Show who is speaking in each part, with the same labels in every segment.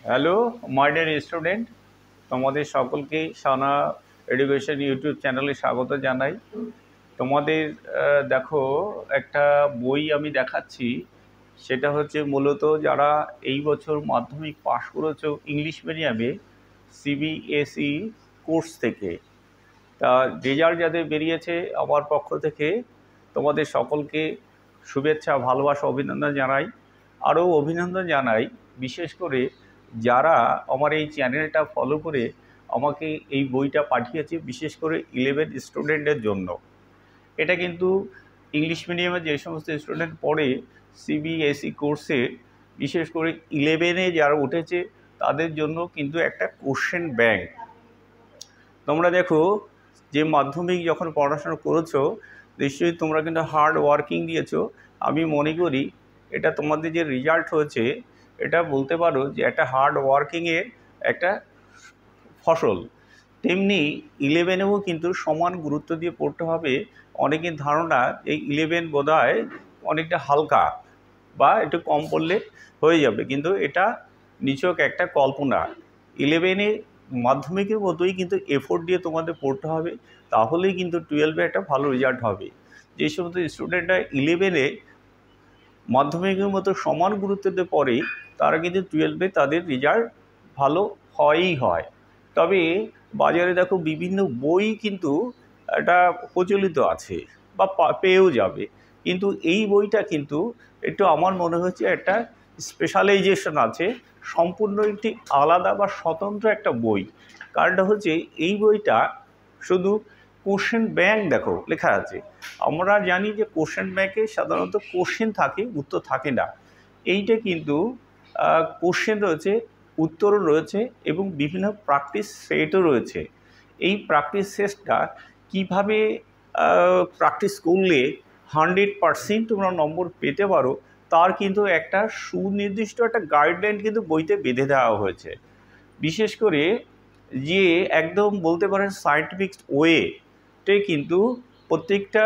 Speaker 1: Hello my dear student, তোমাদের সকলকে সানা education YouTube চ্যানেলে স্বাগত জানাই। তোমাদের দেখো একটা বই আমি দেখাচ্ছি, সেটা হচ্ছে মূলত যারা এই বছর মাধ্যমিক পাশ করেছো ইংলিশ মিডিয়ামে সিবিএসই কোর্স থেকে। তা রেজাল্ট যাদের বেরিয়েছে আমার পক্ষ থেকে তোমাদের সকলকে শুভেচ্ছা, ভালোবাসা, অভিনন্দন জানাই। আরও অভিনন্দন জানাই বিশেষ করে যারা আমার এই চ্যানেলটা ফলো করে আমাকে এই বইটা পাঠিয়েছে, বিশেষ করে 11 স্টুডেন্টের জন্য। এটা কিন্তু ইংলিশ মিডিয়ামে যে সমস্ত স্টুডেন্ট পড়ে সিবিএসই কোর্সে, বিশেষ করে 11-এ যারা উঠেছে তাদের জন্য কিন্তু একটা কোশ্চেন ব্যাংক। তোমরা দেখো যে মাধ্যমিক যখন পড়াশোনা করেছো নিশ্চয়ই তোমরা কিন্তু হার্ড ওয়ার্কিং দিয়েছো। আমি মনে করি এটা তোমাদের যে রেজাল্ট হয়েছে এটা বলতে পারো যে একটা হার্ড ওয়ার্কিংয়ের একটা ফসল। তেমনি 11-এও কিন্তু সমান গুরুত্ব দিয়ে পড়তে হবে। অনেকের ধারণা এই 11 বোধহয় অনেকটা হালকা বা একটু কম পড়লে হয়ে যাবে, কিন্তু এটা নিছক একটা কল্পনা। 11-এ মাধ্যমিকের মতোই কিন্তু এফোর্ট দিয়ে তোমাদের পড়তে হবে, তাহলেই কিন্তু 12-এ একটা ভালো রেজাল্ট হবে। যে সমস্ত স্টুডেন্টরা 11-এ মাধ্যমিকের মতো সমান গুরুত্ব দিয়ে পড়ে তারা কিন্তু 12-এ তাদের রেজাল্ট ভালো হয়ই হয়। তবে বাজারে দেখো বিভিন্ন বই কিন্তু এটা প্রচলিত আছে বা পেয়েও যাবে, কিন্তু এই বইটা কিন্তু একটু আমার মনে হচ্ছে একটা স্পেশালাইজেশন আছে, সম্পূর্ণ একটি আলাদা বা স্বতন্ত্র একটা বই। কারণটা হচ্ছে এই বইটা শুধু কোশ্চেন ব্যাংক দেখো লেখা আছে। আমরা জানি যে কোশ্চেন ব্যাংকে সাধারণত কোশ্চেন থাকে, উত্তর থাকে না। এইটা কিন্তু কোশ্চেন রয়েছে, উত্তরও রয়েছে এবং বিভিন্ন প্র্যাকটিস সেটও রয়েছে। এই প্র্যাকটিস সেটটা কীভাবে প্র্যাকটিস করলে 100% তোমরা নম্বর পেতে পারো তার কিন্তু একটা সুনির্দিষ্ট একটা গাইডলাইন কিন্তু বইতে বেঁধে দেওয়া হয়েছে। বিশেষ করে যে একদম বলতে পারেন সায়েন্টিফিক ওয়েতে কিন্তু প্রত্যেকটা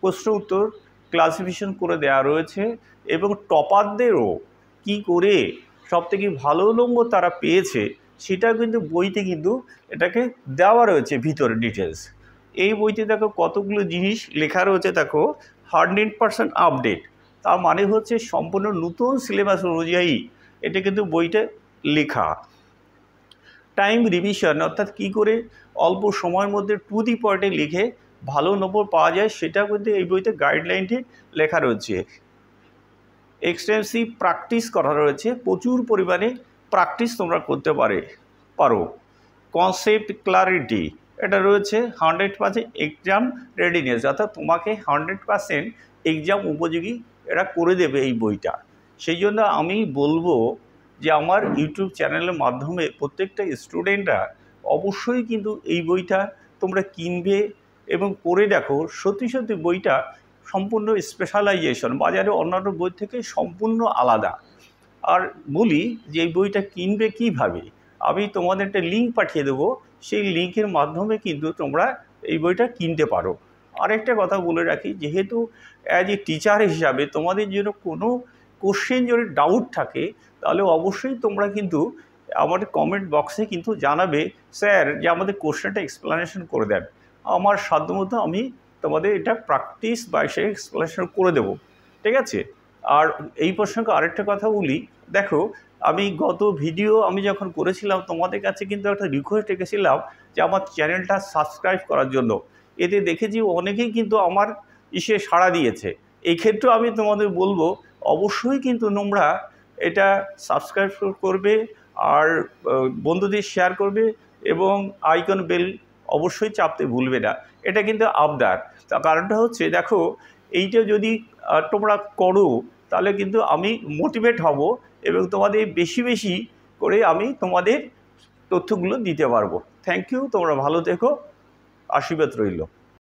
Speaker 1: প্রশ্ন উত্তর ক্লাসিফিকেশন করে দেওয়া রয়েছে এবং টপারদেরও কি করে সবথেকে ভালো নম্বর তারা পেয়েছে সেটা কিন্তু বইতে কিন্তু এটাকে দেওয়া রয়েছে ভিতরে ডিটেলস। এই বইতে দেখো কতগুলো জিনিস লেখা রয়েছে, দেখো 100% আপডেট, তার মানে হচ্ছে সম্পূর্ণ নতুন সিলেবাস অনুযায়ী এটা কিন্তু বইটা লেখা। টাইম রিভিশন, অর্থাৎ কী করে অল্প সময়ের মধ্যে টু দি পয়েন্টে লিখে ভালো নম্বর পাওয়া যায় সেটা কিন্তু এই বইতে গাইডলাইনটি লেখা রয়েছে। এক্সটেন্সিভ প্র্যাকটিস করা রয়েছে, প্রচুর পরিমাণে প্র্যাকটিস তোমরা করতে পারো। কনসেপ্ট ক্লারিটি, এটা রয়েছে 100% এক্সাম রেডিনেস, অর্থাৎ তোমাকে 100% এক্সাম উপযোগী এটা করে দেবে এই বইটা। সেই জন্য আমি বলবো যে আমার ইউটিউব চ্যানেলের মাধ্যমে প্রত্যেকটা স্টুডেন্টরা অবশ্যই কিন্তু এই বইটা তোমরা কিনবে এবং পড়ে দেখো। সত্যি সত্যি বইটা সম্পূর্ণ স্পেশালাইজেশন, বাজারে অন্যান্য বই থেকে সম্পূর্ণ আলাদা। আর বলি যে এই বইটা কিনবে কিভাবে, আমি তোমাদের একটা লিঙ্ক পাঠিয়ে দেবো, সেই লিঙ্কের মাধ্যমে কিন্তু তোমরা এই বইটা কিনতে পারো। আরেকটা কথা বলে রাখি, যেহেতু অ্যাজ এ টিচার হিসাবে তোমাদের জন্য কোনো কোশ্চেন যদি ডাউট থাকে তাহলে অবশ্যই তোমরা কিন্তু আমাদের কমেন্ট বক্সে কিন্তু জানাবে, স্যার যে আমাদের কোশ্চেনটা এক্সপ্লেনেশন করে দেন। আমার সাধ্যমতো আমি তোমাদের এটা প্র্যাকটিস বা সে এক্সপ্লেনেশন করে দেবো, ঠিক আছে? আর এই প্রসঙ্গে আরেকটা কথা বলি, দেখো আমি গত ভিডিও আমি যখন করেছিলাম তোমাদের কাছে কিন্তু একটা রিকোয়েস্ট রেখেছিলাম যে আমার চ্যানেলটা সাবস্ক্রাইব করার জন্য। এতে দেখেছি অনেকেই কিন্তু আমার সাড়া দিয়েছে। এই ক্ষেত্রেও আমি তোমাদের বলবো অবশ্যই কিন্তু তোমরা এটা সাবস্ক্রাইব করবে আর বন্ধুদের শেয়ার করবে এবং আইকন বেল অবশ্যই চাপতে ভুলবে না। এটা কিন্তু আবদার। তার কারণটা হচ্ছে দেখো এইটা যদি তোমরা করো তাহলে কিন্তু আমি মোটিভেট হব এবং তোমাদের বেশি বেশি করে আমি তোমাদের তথ্যগুলো দিতে পারবো। থ্যাংক ইউ, তোমরা ভালো থেকো, আশীর্বাদ রইল।